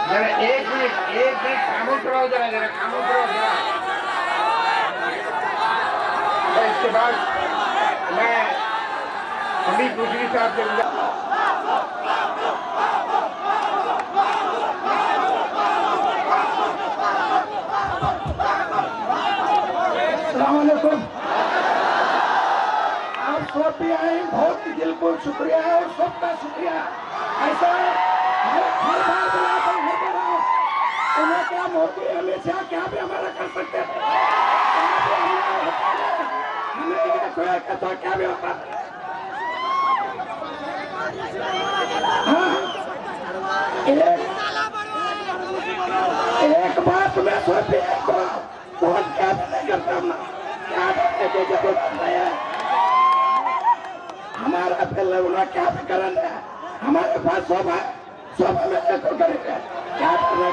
एक मिनट खामोश रहो जरा खामोश रहो जरा। इसके बाद मैं अमित मुखर्जी साहब से आप सब भी आए, बहुत दिलकुल शुक्रिया है, सबका शुक्रिया। ऐसा उन्हें क्या मोदी हमेशा क्या भी हमारा कर सकते हैं, हमें क्या भी होता है। एक बात मैं सोची बहुत क्या नहीं करता हूँ, क्या हमारा पहले उन्हें क्या भी करना है, हमारे पास सब है, सब हमें तो करेंगे, क्या करना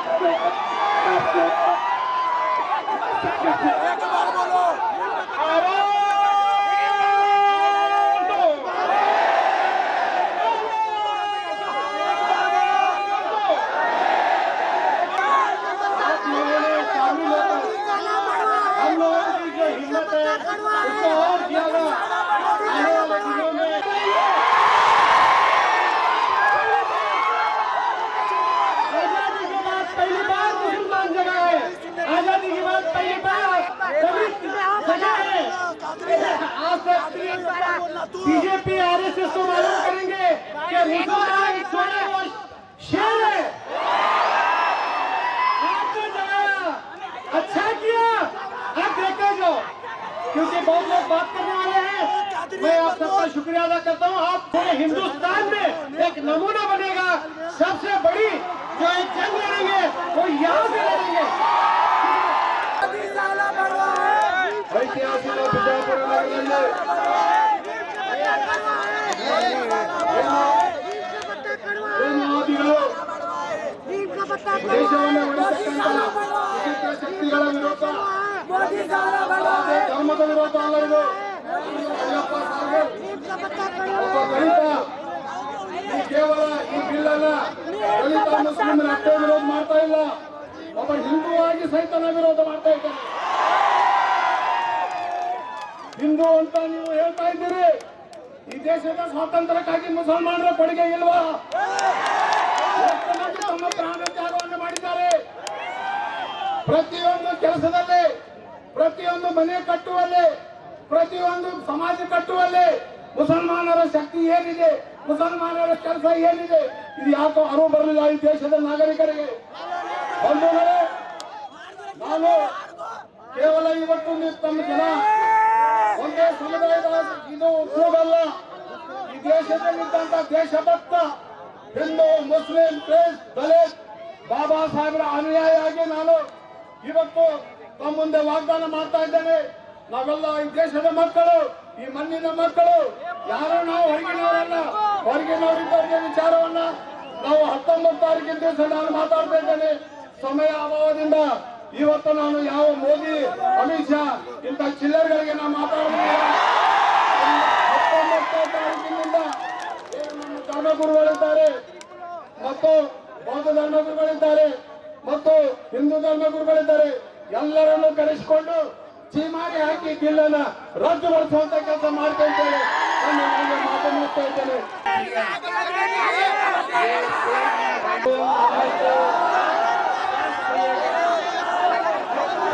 बीजेपी आरएसएस को मालूम करेंगे कि मुसलमान सोने वो शेर है। आपने जगाया, अच्छा किया, आप देखते जाओ, क्योंकि बहुत लोग बात करने वाले हैं। मैं आप सबका शुक्रिया अदा करता हूँ। आप पूरे हिंदुस्तान में एक नमूना बनेगा। सबसे बड़ी जो एक जंग लड़ेंगे वो यहाँ से लड़ेंगे। ಶಕ್ತಿಗಳ ವಿರೋಧ, ಧರ್ಮದ ವಿರೋಧ ಅಲ್ಲ ಇದು. ಒಬ್ಬ ದಲಿತ ಕೇವಲ ಈ ಬಿಲ್ ಅಲ್ಲ, ದಲಿತ ಮುಸ್ಲಿಮರ ಅಷ್ಟೇ ವಿರೋಧ ಮಾಡ್ತಾ ಇಲ್ಲ, ಒಬ್ಬ ಹಿಂದೂ ಆಗಿ ಸಹಿತ ವಿರೋಧ ಮಾಡ್ತಾ ಇದ್ದಾನೆ. ಹಿಂದೂ ಅಂತ ನೀವು ಹೇಳ್ತಾ ಇದ್ದೀರಿ, ಈ ದೇಶದ ಸ್ವಾತಂತ್ರ್ಯಕ್ಕಾಗಿ ಮುಸಲ್ಮಾನರ ಕೊಡುಗೆ ಇಲ್ವಾ? ತಮ್ಮ ಪ್ರಾಣ ತ್ಯಾಗವನ್ನು ಮಾಡಿದ್ದಾರೆ. ಪ್ರತಿಯೊಂದು ಕೆಲಸದಲ್ಲಿ, ಪ್ರತಿಯೊಂದು ಮನೆ ಕಟ್ಟುವಲ್ಲಿ, ಪ್ರತಿಯೊಂದು ಸಮಾಜ ಕಟ್ಟುವಲ್ಲಿ ಮುಸಲ್ಮಾನರ ಶಕ್ತಿ ಏನಿದೆ, ಮುಸಲ್ಮಾನರ ಕೆಲಸ ಏನಿದೆ, ಇದು ಯಾಕೋ ಅರಿವು ಬರಲಿಲ್ಲ ಈ ದೇಶದ ನಾಗರಿಕರಿಗೆ. ಬಂಧುಗಳೇ, ನಾನು ಕೇವಲ ಇವತ್ತು ತಮ್ಮ ಜನ ಒಂದೇ ಸಮುದಾಯದ ಇದು ಹೋಗಲ್ಲ. ಈ ದೇಶದಲ್ಲಿದ್ದಂತ ದೇಶಭಕ್ತ ಹಿಂದೂ, ಮುಸ್ಲಿಂ, ಕ್ರೈಸ್ತ, ದಲಿತ, ಬಾಬಾ ಸಾಹೇಬರ ಅನುಯಾಯಿಯಾಗಿ ನಾನು ಇವತ್ತು ತಮ್ಮ ಮುಂದೆ ವಾಗ್ದಾನ ಮಾಡ್ತಾ ಇದ್ದೇನೆ. ನಾವೆಲ್ಲ ಈ ದೇಶದ ಮಕ್ಕಳು, ಈ ಮಣ್ಣಿನ ಮಕ್ಕಳು, ಯಾರು ನಾವು ಹೊರಗಿನವರಲ್ಲ. ಹೊರಗಿನವರಿದ್ದವರಿಗೆ ವಿಚಾರವನ್ನ ನಾವು 19 ತಾರೀಕಿನ ದಿವಸ ನಾನು ಮಾತಾಡ್ತಾ ಇದ್ದೇನೆ. ಸಮಯ ಅಭಾವದಿಂದ ಇವತ್ತು ನಾನು ಯಾವ ಮೋದಿ, ಅಮಿತ್ ಶಾ ಇಂಥ ಚಿಲ್ಲರ್ಗಳಿಗೆ ನಾವು ಮಾತಾಡುವುದಿಲ್ಲ. 19 ತಾರೀಕಿನಿಂದ ನಮ್ಮ ಧರ್ಮಗುರುಗಳಿದ್ದಾರೆ ಮತ್ತು ಬೌದ್ಧ ಧರ್ಮಗುರುಗಳಿದ್ದಾರೆ ಮತ್ತು ಹಿಂದೂ ಧರ್ಮಗುರುಗಳಿದ್ದಾರೆ. ಎಲ್ಲರನ್ನು ಕರೆಸಿಕೊಂಡು ಚೀಮಾರಿ ಹಾಕಿ ಬಿಲ್ಲನ್ನ ರದ್ದುಗೊಳಿಸುವಂತ ಕೆಲಸ ಮಾಡ್ಕೊಳ್ತೇನೆ. ನಾನು ಮಾತು ಮುಗಿಸ್ತಾ ಇದ್ದೇನೆ.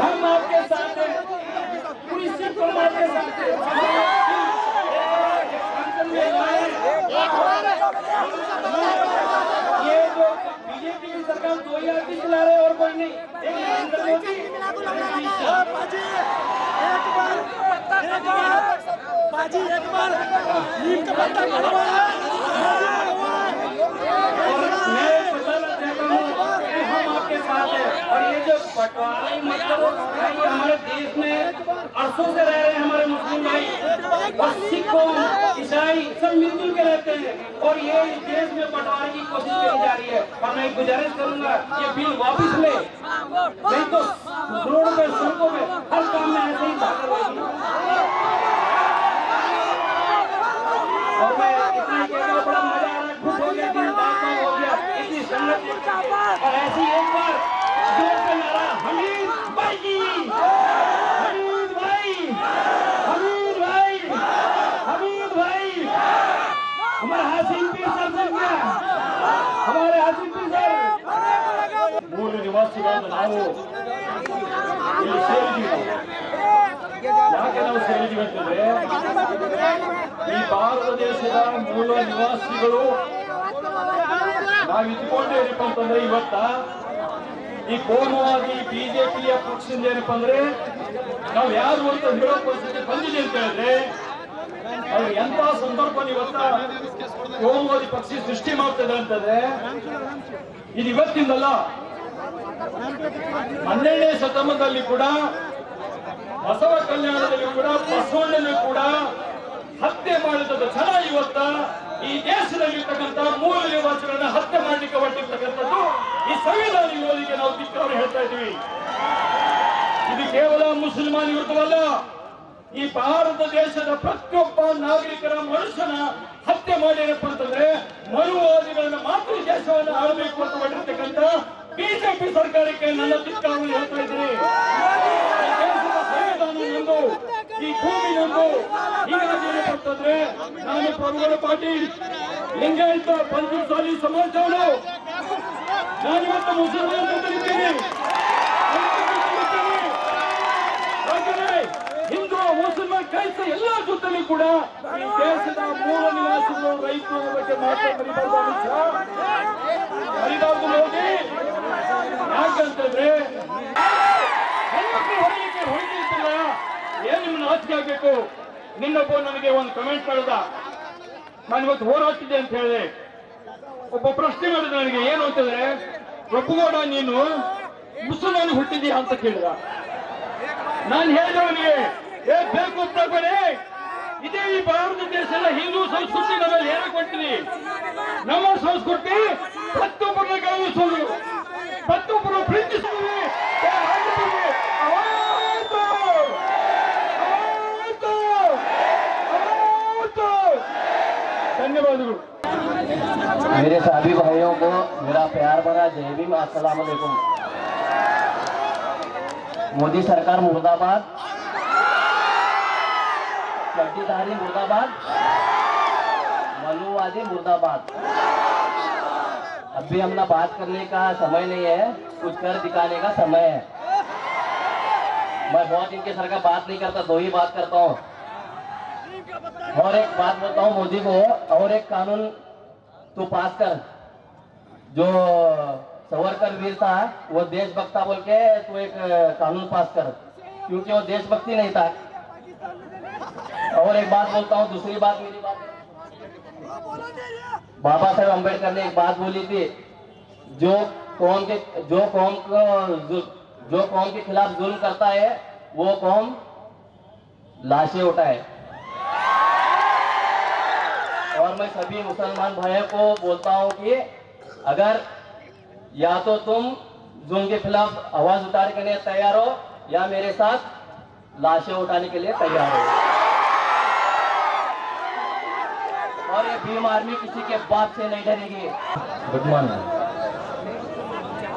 हम आपके साथ हैं, पूरी सिख कौम आपके साथ है। ये जो बीजेपी की सरकार 2020 चला रहे और कोई नहीं, एक बार नीम का पत्ता कटवाया। हम आपके साथ हैं। और ये जो बंटवारा ही मत करो, हमारे देश में अरसों से रह रहे हैं हमारे मुस्लिम भाई, और सिखों, ईसाई सब मिलजुल के रहते हैं, और ये इस देश में बंटवारे की कोशिश की जा रही है। और मैं एक गुजारिश करूंगा, ये बिल वापस ले, नहीं तो रोड पे, सड़कों पे, हर काम में ऐसे ही भाग रहेगी। और मैं इतना कहता हूँ, बड़ा मजा आ रहा है, खुश हो गया, दिल हो गया, इतनी संगत और ऐसी एक बार जोर से नारा हमीद भाई की, हमीद भाई, हमीद भाई, हमीद भाई। हमारे हासिम पीर सर से क्या, हमारे हासिम पीर सर ಮೂಲ ನಿವಾಸಿಗಳನ್ನು ನಾವು ಇಲ್ಲಿ ಸೇರಿದ್ದೀವಿ. ಯಾಕೆ ನಾವು ಸೇರಿದ್ದೀವಿ ಅಂತಂದ್ರೆ ಈ ಭಾರತ ದೇಶದ ಮೂಲ ನಿವಾಸಿಗಳು ನಾವು ಇದ್ಕೊಂಡೇನಪ್ಪ ಅಂತಂದ್ರೆ ಇವತ್ತ ಈ ಕೋಮುವಾದಿ ಬಿಜೆಪಿಯ ಪಕ್ಷದಿಂದ ಏನಪ್ಪ ಅಂದ್ರೆ ನಾವು ಯಾರು ಅಂತ ಹೇಳೋ ಪರಿಸ್ಥಿತಿ ಬಂದಿದೆ ಅಂತ ಹೇಳಿದ್ರೆ ಅವ್ರು ಎಂತ ಸಂದರ್ಭ ಇವತ್ತ ಕೋಮುವಾದಿ ಪಕ್ಷ ಸೃಷ್ಟಿ ಮಾಡ್ತದೆ ಅಂತಂದ್ರೆ ಇದು ಇವತ್ತಿಂದಲ್ಲ, 12ನೇ ಶತಮಾನದಲ್ಲಿ ಕೂಡ ಬಸವ ಕಲ್ಯಾಣದಲ್ಲಿ ಕೂಡ ಬಸವಣ್ಣನೂ ಕೂಡ ಹತ್ಯೆ ಮಾಡಿದ ಜನ ಇವತ್ತ ಈ ದೇಶದಲ್ಲಿರ್ತಕ್ಕಂಥ ಮೂಲ ನಿವಾಸಿಗಳನ್ನ ಹತ್ಯೆ ಮಾಡಲಿಕ್ಕೆ ಹೊರಟಿರ್ತಕ್ಕಂಥದ್ದು ಈ ಸಂವಿಧಾನ ವಿರೋಧಿಗೆ ನಾವು ಧಿಕ್ಕಾರ ಹೇಳ್ತಾ ಇದ್ದೀವಿ. ಇದು ಕೇವಲ ಮುಸಲ್ಮಾನ ವಿರುದ್ಧವಲ್ಲ, ಈ ಭಾರತ ದೇಶದ ಪ್ರತಿಯೊಬ್ಬ ನಾಗರಿಕರ ಮನುಷ್ಯನ ಹತ್ಯೆ ಮಾಡಿರಪ್ಪ ಅಂತಂದ್ರೆ ಮನುವಾದಿಗಳನ್ನ ಮಾತ್ರ ದೇಶವನ್ನು ಆಳಬೇಕು ಅಂತ ಮಾಡಿರ್ತಕ್ಕಂಥ ಬಿಜೆಪಿ ಸರ್ಕಾರಕ್ಕೆ ನನ್ನ ಧಿಕ್ಕಾರವನ್ನು ಹೇಳ್ತಾ ಇದ್ದೀನಿ. ಈ ದೇಶದ ಸಂವಿಧಾನ ನಂದು, ಈ ಭೂಮಿ ನಂದು. ಹೀಗಾಗಿ ಏನಪ್ಪಂತಂದ್ರೆ ನಾನು ಪ್ರಭುಗಳ ಪಾಟೀಲ್ ಲಿಂಗಾಯತ ಪಂಚಮಸಾಲಿ ಸಮಾಜದವನು, ನಾನಿವತ್ತು ಮುಸಲ್ಮಾನ ಜೊತೆಲಿದ್ದೀನಿ, ಹಿಂದೂ ಮುಸಲ್ಮಾನ್ ಕ್ರೈಸ್ತ ಎಲ್ಲ ಜೊತೆಲಿ ಕೂಡ ಈ ದೇಶದ ಮೂಲ ನಿವಾಸಿಗಳು ರೈತರು ಬಗ್ಗೆ ಮಾತಾಡಬಾರ್ದು ನೋಡಿ. ಯಾಕಂತಂದ್ರೆ ಹೆಣ್ಮಕ್ಳು ಹೊರಲಿಕ್ಕೆ ಹೊರಟಿರ್ತಿಲ್ಲ, ಏನ್ ನಿಮ್ಮನ್ನ ನಾಚಿಕೆ ಆಗ್ಬೇಕು. ನಿನ್ನೊಬ್ಬ ನನಗೆ ಒಂದು ಕಮೆಂಟ್ ಮಾಡಿದ, ನಾನು ಇವತ್ತು ಹೋರಾಡ್ತಿದ್ದೆ ಅಂತ ಹೇಳಿದೆ. ಒಬ್ಬ ಪ್ರಶ್ನೆ ಮಾಡಿದ ನನಗೆ, ಏನು ಅಂತಂದ್ರೆ ಪ್ರಭುಗೌಡ ನೀನು ಮುಸಲ್ಮಾನ್ ಹುಟ್ಟಿದೀಯಾ ಅಂತ ಕೇಳಿದ. ನಾನು ಹೇಳಿದವನಿಗೆ ಬೇಕು ತಗೊಳ್ಳಿ, ಇದೇ ಈ ಭಾರತ ದೇಶದ ಹಿಂದೂ ಸಂಸ್ಕೃತಿ ನಮ್ಮಲ್ಲಿ ಹೇಳಕ್ ಹೊಂಟಿದೆ. ನಮ್ಮ ಸಂಸ್ಕೃತಿ ಪ್ರತಿಯೊಬ್ಬರನ್ನ ಗೌರವಿಸುವುದು, ಪ್ರತಿಯೊಬ್ಬರು ಪ್ರೀತಿಸುವುದು. ಧನ್ಯವಾದಗಳು. मेरे सभी भाइयों को मेरा प्यार भरा जय भीम, अस्सलाम वालेकुम। मोदी सरकार मुर्दाबाद, चड्डीधारी मुर्दाबाद, मनुवादी मुर्दाबाद। अभी हमने बात करने का समय नहीं है, कुछ कर दिखाने का समय है। मैं बहुत इनके सर का बात नहीं करता, दो ही बात करता हूँ। और एक बात बोलता हूँ मोदी को, और एक कानून तो पास कर। जो सावरकर वीर था वो देशभक्त था बोल के तो एक कानून पास कर, क्योंकि वो देशभक्ति नहीं था। और एक बात बोलता हूँ, दूसरी बात मेरी बात, बाबा साहेब अम्बेडकर ने एक बात बोली थी, जो कौम के खिलाफ जुल्म करता है वो कौम लाशें उठाए। और मैं सभी मुसलमान भाइयों को बोलता हूँ कि अगर या तो तुम जुल्म के खिलाफ आवाज उठाने के लिए तैयार हो, या मेरे साथ लाशें उठाने के लिए तैयार हो। और ये भीम आर्मी किसी के बाप से नहीं डरेगी। Good morning.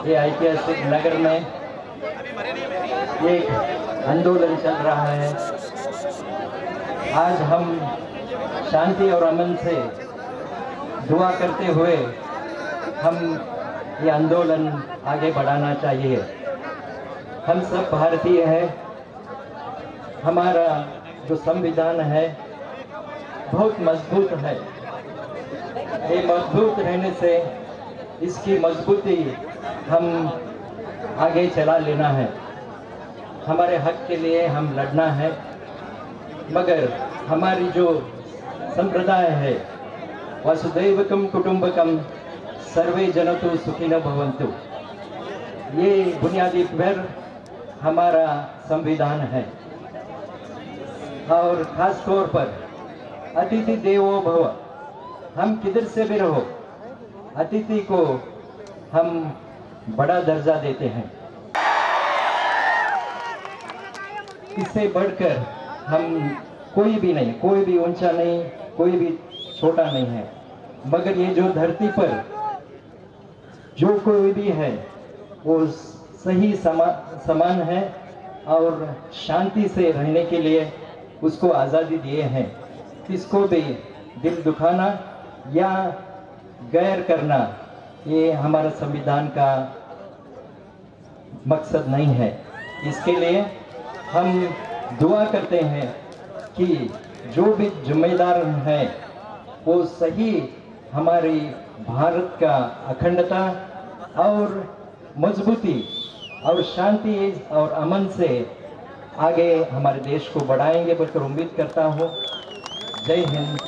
ये ऐतिहासिक नगर में एक आंदोलन चल रहा है। आज हम शांति और अमन से दुआ करते हुए हम ये आंदोलन आगे बढ़ाना चाहिए। हम सब भारतीय हैं, हमारा जो संविधान है बहुत मजबूत है। ये मजबूत रहने से इसकी मजबूती हम आगे चला लेना है। हमारे हक के लिए हम लड़ना है, मगर हमारी जो संप्रदाय है वसुदैवकम कुटुंबकम सर्वे जनतु सुखिनो भवन्तु, ये बुनियादी पर हमारा संविधान है। और खास तौर पर अतिथि देवो भव, हम किधर से भी रहो, अतिथि को हम बड़ा दर्जा देते हैं। इससे बढ़कर हम कोई भी नहीं, कोई भी ऊंचा नहीं, कोई भी छोटा नहीं है। मगर ये जो धरती पर जो कोई भी है वो सही समान है और शांति से रहने के लिए उसको आज़ादी दिए हैं। किसको भी दिल दुखाना या गैर करना ये हमारा संविधान का मकसद नहीं है। इसके लिए हम दुआ करते हैं कि जो भी जिम्मेदार हैं वो सही हमारी भारत का अखंडता और मजबूती और शांति और अमन से आगे हमारे देश को बढ़ाएंगे बोलकर उम्मीद करता हूँ। जय हिंद।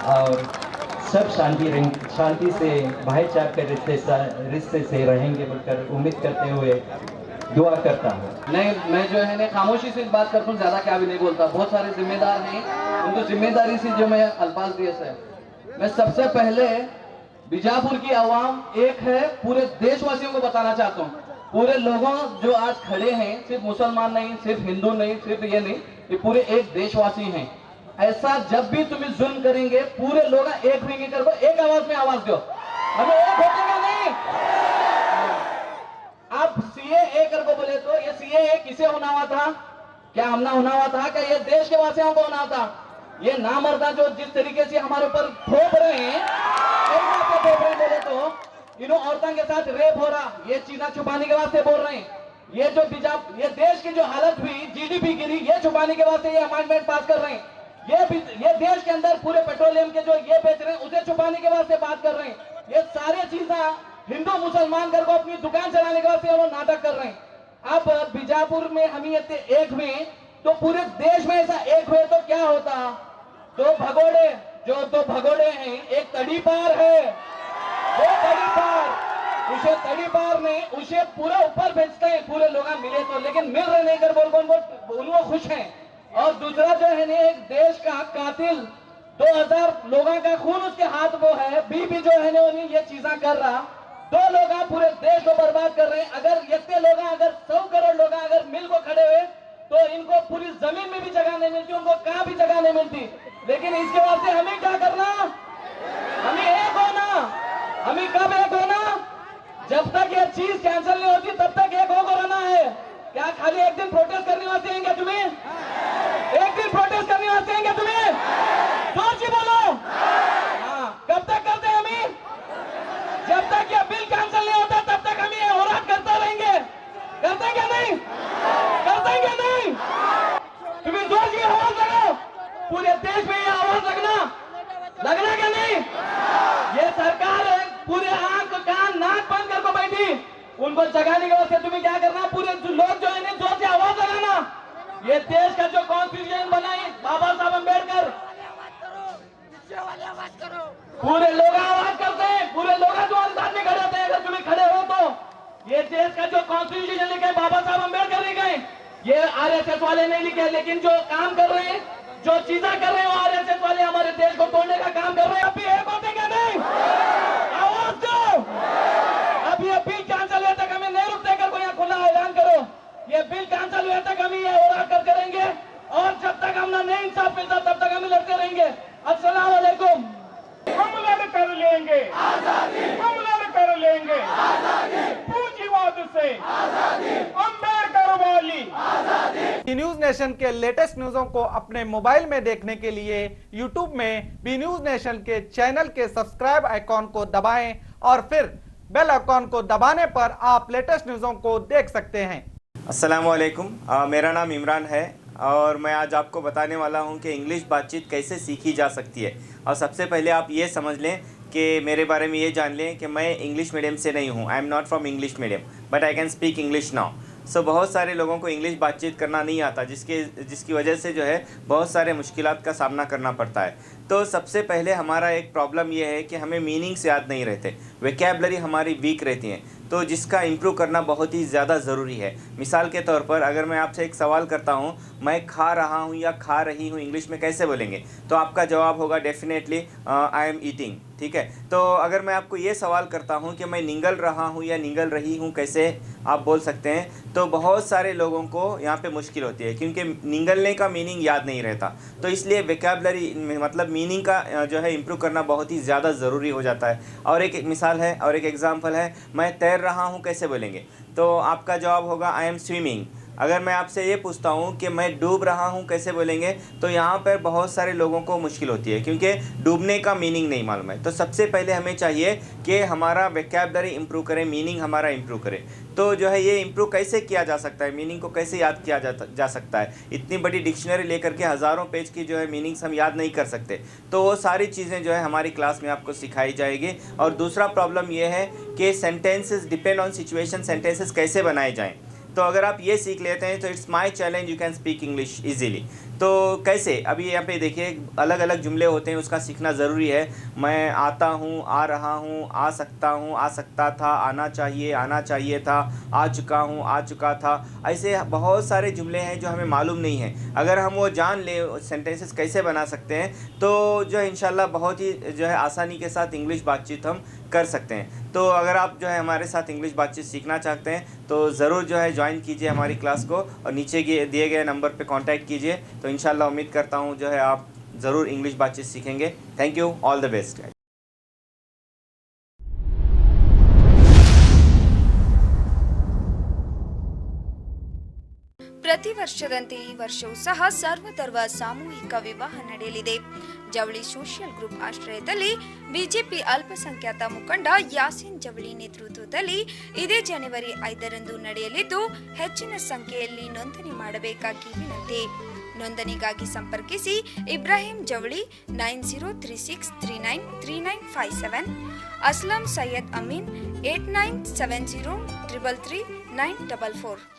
और सब शांति से भाईचारे के रिश्ते से रहेंगे बोलकर उम्मीद करते हुए दुआ करता हूँ। नहीं, मैं जो है ना खामोशी से बात करता हूँ, ज्यादा क्या भी नहीं बोलता। बहुत सारे जिम्मेदार हैं, उनको जिम्मेदारी से जो मैं अल्फाज दिए से मैं सबसे पहले बीजापुर की आवाम एक है, पूरे देशवासियों को बताना चाहता हूँ। पूरे लोगों जो आज खड़े हैं, सिर्फ मुसलमान नहीं, सिर्फ हिंदू नहीं, सिर्फ ये नहीं, ये पूरे एक देशवासी हैं। ऐसा जब भी तुम्हें जुल्म करेंगे पूरे लोग एक होंगे, करो एक आवाज में आवाज दो, हमें एक होगा नहीं। आप सीएए कर को बोले तो ये सीएए किसे होना हुआ था? क्या हमने होना हुआ था? क्या ये देश के वासियों को होना था? ये नामर्दा जो जिस तरीके से हमारे ऊपर थोप रहे हैं, बोले तो इन्हों औरतों के साथ रेप हो रहा, ये चीना छुपाने के वास्ते बोल रहे हैं। ये जो ये देश की जो हालत हुई, जीडीपी गिरी, ये छुपाने के वास्ते ये अमेंडमेंट पास कर रहे हैं। ये देश के अंदर पूरे पेट्रोलियम के जो ये बेच रहे हैं उसे छुपाने के वास्ते बात कर रहे हैं। ये सारे चीजें हिंदू मुसलमान कर को अपनी दुकान चलाने के वास्ते वो नाटक कर रहे हैं। अब बीजापुर में हम ये एक हुए तो पूरे देश में ऐसा एक हुए तो क्या होता? दो भगोड़े हैं, एक तड़ी पार है, दो तड़ी पार, उसे तड़ी पार ने उसे पूरा ऊपर भेजते हैं पूरे लोग मिले तो, लेकिन मिल रहे नहीं कर बोल वो खुश हैं। और दूसरा जो है ना एक देश का कातिल 2000 लोगों का खून उसके हाथ वो है, बीबी जो है ना ये चीजें कर रहा, दो लोग पूरे देश को बर्बाद कर रहे हैं। अगर इतने लोग अगर 100 करोड़ लोग अगर मिल को खड़े हुए तो इनको पूरी जमीन में भी जगह नहीं मिलती, उनको कहां भी जगह नहीं मिलती। लेकिन इसके वास्ते हमें क्या करना? हमें एक होना। हमें कब एक होना? जब तक ये चीज कैंसिल नहीं होती तब तक एक होकर रहना है। क्या खाली एक दिन प्रोटेस्ट करने वास्ते हैं क्या तुम्हें? एक दिन प्रोटेस्ट करने वास्ते हैं क्या तुम्हें? जोर से बोलो। हाँ, कब तक करते हैं हमें? जब तक ये बिल कैंसिल नहीं होता तब तक हम ये होराट करते रहेंगे। करते हैं क्या नहीं? करते हैं क्या नहीं? तुम्हें जोर से आवाज लगाओ, पूरे देश में ये आवाज लगना क्या नहीं? ये सरकार है, पूरे आंख कान नाक बंद करके बैठी, उनको जगाने के वास्ते तुम्हें क्या करना? पूरे लोग जो है जोर से आवाज लगाना। ये देश का जो कॉन्स्टिट्यूशन बनाई बाबा साहब अम्बेडकर, पूरे लोग आवाज करते हैं, पूरे लोग जो साथ में खड़े होते हैं। अगर तुम्हें खड़े हो तो ये देश का जो कॉन्स्टिट्यूशन लिखे बाबा साहब अम्बेडकर लिखे, ये आरएसएस वाले नहीं लिखे। लेकिन जो काम कर रहे हैं, जो चीजें कर रहे हैं, वो आरएसएस वाले हमारे देश को तोड़ने का काम कर रहे हैं। अभी एक होते क्या नहीं? आवाज दो। अभी ये बिल कैंसिल हुए तक हमें नहीं रुकते कर, कोई खुला ऐलान करो। ये बिल कैंसिल हुए तक हम ये होराट करते रहेंगे और जब तक हम नहीं इंसाफ मिलता तब तक हम लड़ते रहेंगे। अस्सलाम वालेकुम। हम लड़ कर लेंगे आजादी, हम लड़ कर लेंगे आजादी, पूंजीवाद से आजादी, अम्बेडकर वाली आजादी। बी न्यूज नेशन के लेटेस्ट न्यूज़ों को अपने मोबाइल में देखने के लिए यूट्यूब में बी न्यूज नेशन के चैनल के सब्सक्राइब आइकॉन को दबाएं और फिर बेल आइकॉन को दबाने पर आप लेटेस्ट न्यूज़ों को देख सकते हैं। अस्सलाम वालेकुम, मेरा नाम इमरान है और मैं आज आपको बताने वाला हूं कि इंग्लिश बातचीत कैसे सीखी जा सकती है। और सबसे पहले आप ये समझ लें कि मेरे बारे में ये जान लें कि मैं इंग्लिश मीडियम से नहीं हूं। I am not from English medium but I can speak English now. So बहुत सारे लोगों को इंग्लिश बातचीत करना नहीं आता, जिसकी वजह से जो है बहुत सारे मुश्किलात का सामना करना पड़ता है। तो सबसे पहले हमारा एक प्रॉब्लम ये है कि हमें मीनिंग्स याद नहीं रहते, वोकैबुलरी हमारी वीक रहती हैं, तो जिसका इम्प्रूव करना बहुत ही ज़्यादा ज़रूरी है। मिसाल के तौर पर अगर मैं आपसे एक सवाल करता हूँ, मैं खा रहा हूँ या खा रही हूँ इंग्लिश में कैसे बोलेंगे? तो आपका जवाब होगा डेफिनेटली आई एम ईटिंग। ठीक है, तो अगर मैं आपको ये सवाल करता हूँ कि मैं निगल रहा हूँ या निगल रही हूँ कैसे आप बोल सकते हैं, तो बहुत सारे लोगों को यहाँ पे मुश्किल होती है क्योंकि निगलने का मीनिंग याद नहीं रहता। तो इसलिए वोकैबुलरी मतलब मीनिंग का जो है इम्प्रूव करना बहुत ही ज़्यादा ज़रूरी हो जाता है। और एक मिसाल है और एक एग्जांपल है, मैं तैर रहा हूँ कैसे बोलेंगे? तो आपका जवाब होगा आई एम स्विमिंग। अगर मैं आपसे ये पूछता हूँ कि मैं डूब रहा हूँ कैसे बोलेंगे, तो यहाँ पर बहुत सारे लोगों को मुश्किल होती है क्योंकि डूबने का मीनिंग नहीं मालूम है। तो सबसे पहले हमें चाहिए कि हमारा वोकैबुलरी इंप्रूव करें, मीनिंग हमारा इंप्रूव करें। तो जो है ये इंप्रूव कैसे किया जा सकता है, मीनिंग को कैसे याद किया जा सकता है? इतनी बड़ी डिक्शनरी लेकर के हज़ारों पेज की जो है मीनिंग्स हम याद नहीं कर सकते। तो वो सारी चीज़ें जो है हमारी क्लास में आपको सिखाई जाएगी। और दूसरा प्रॉब्लम ये है कि sentences depend on situation, sentences कैसे बनाए जाएँ। तो अगर आप ये सीख लेते हैं तो it's my challenge, you can speak English easily. तो कैसे, अभी यहाँ पे देखिए अलग अलग जुमले होते हैं, उसका सीखना ज़रूरी है। मैं आता हूँ, आ रहा हूँ, आ सकता था, आना चाहिए था, आ चुका हूँ, आ चुका था। ऐसे बहुत सारे जुमले हैं जो हमें मालूम नहीं है। अगर हम वो जान लें सेंटेंसेस कैसे बना सकते हैं, तो जो है इंशाल्लाह बहुत ही जो है आसानी के साथ इंग्लिश बातचीत हम कर सकते हैं। तो अगर आप जो है हमारे साथ इंग्लिश बातचीत सीखना चाहते हैं तो ज़रूर जो है ज्वाइन कीजिए हमारी क्लास को और नीचे दिए गए नंबर पे कांटेक्ट कीजिए। तो इंशाल्लाह उम्मीद करता हूँ जो है आप ज़रूर इंग्लिश बातचीत सीखेंगे। Thank you, all the best. ಪ್ರತಿ ವರ್ಷದಂತೆ ಈ ವರ್ಷವೂ ಸಹ ಸರ್ವಧರ್ಮ ಸಾಮೂಹಿಕ ವಿವಾಹ ನಡೆಯಲಿದೆ. ಜವಳಿ ಸೋಷಿಯಲ್ ಗ್ರೂಪ್ ಆಶ್ರಯದಲ್ಲಿ ಬಿಜೆಪಿ ಅಲ್ಪಸಂಖ್ಯಾತ ಮುಖಂಡ ಯಾಸೀನ್ ಜವಳಿ ನೇತೃತ್ವದಲ್ಲಿ ಇದೇ ಜನವರಿ 5ರಂದು ನಡೆಯಲಿದ್ದು, ಹೆಚ್ಚಿನ ಸಂಖ್ಯೆಯಲ್ಲಿ ನೋಂದಣಿ ಮಾಡಬೇಕಾಗಿ ವಿನಂತಿ. ನೋಂದಣಿಗಾಗಿ ಸಂಪರ್ಕಿಸಿ ಇಬ್ರಾಹಿಂ ಜವಳಿ 9036393957, ಅಸ್ಲಂ ಸೈಯದ್ ಅಮೀನ್ 8970333944.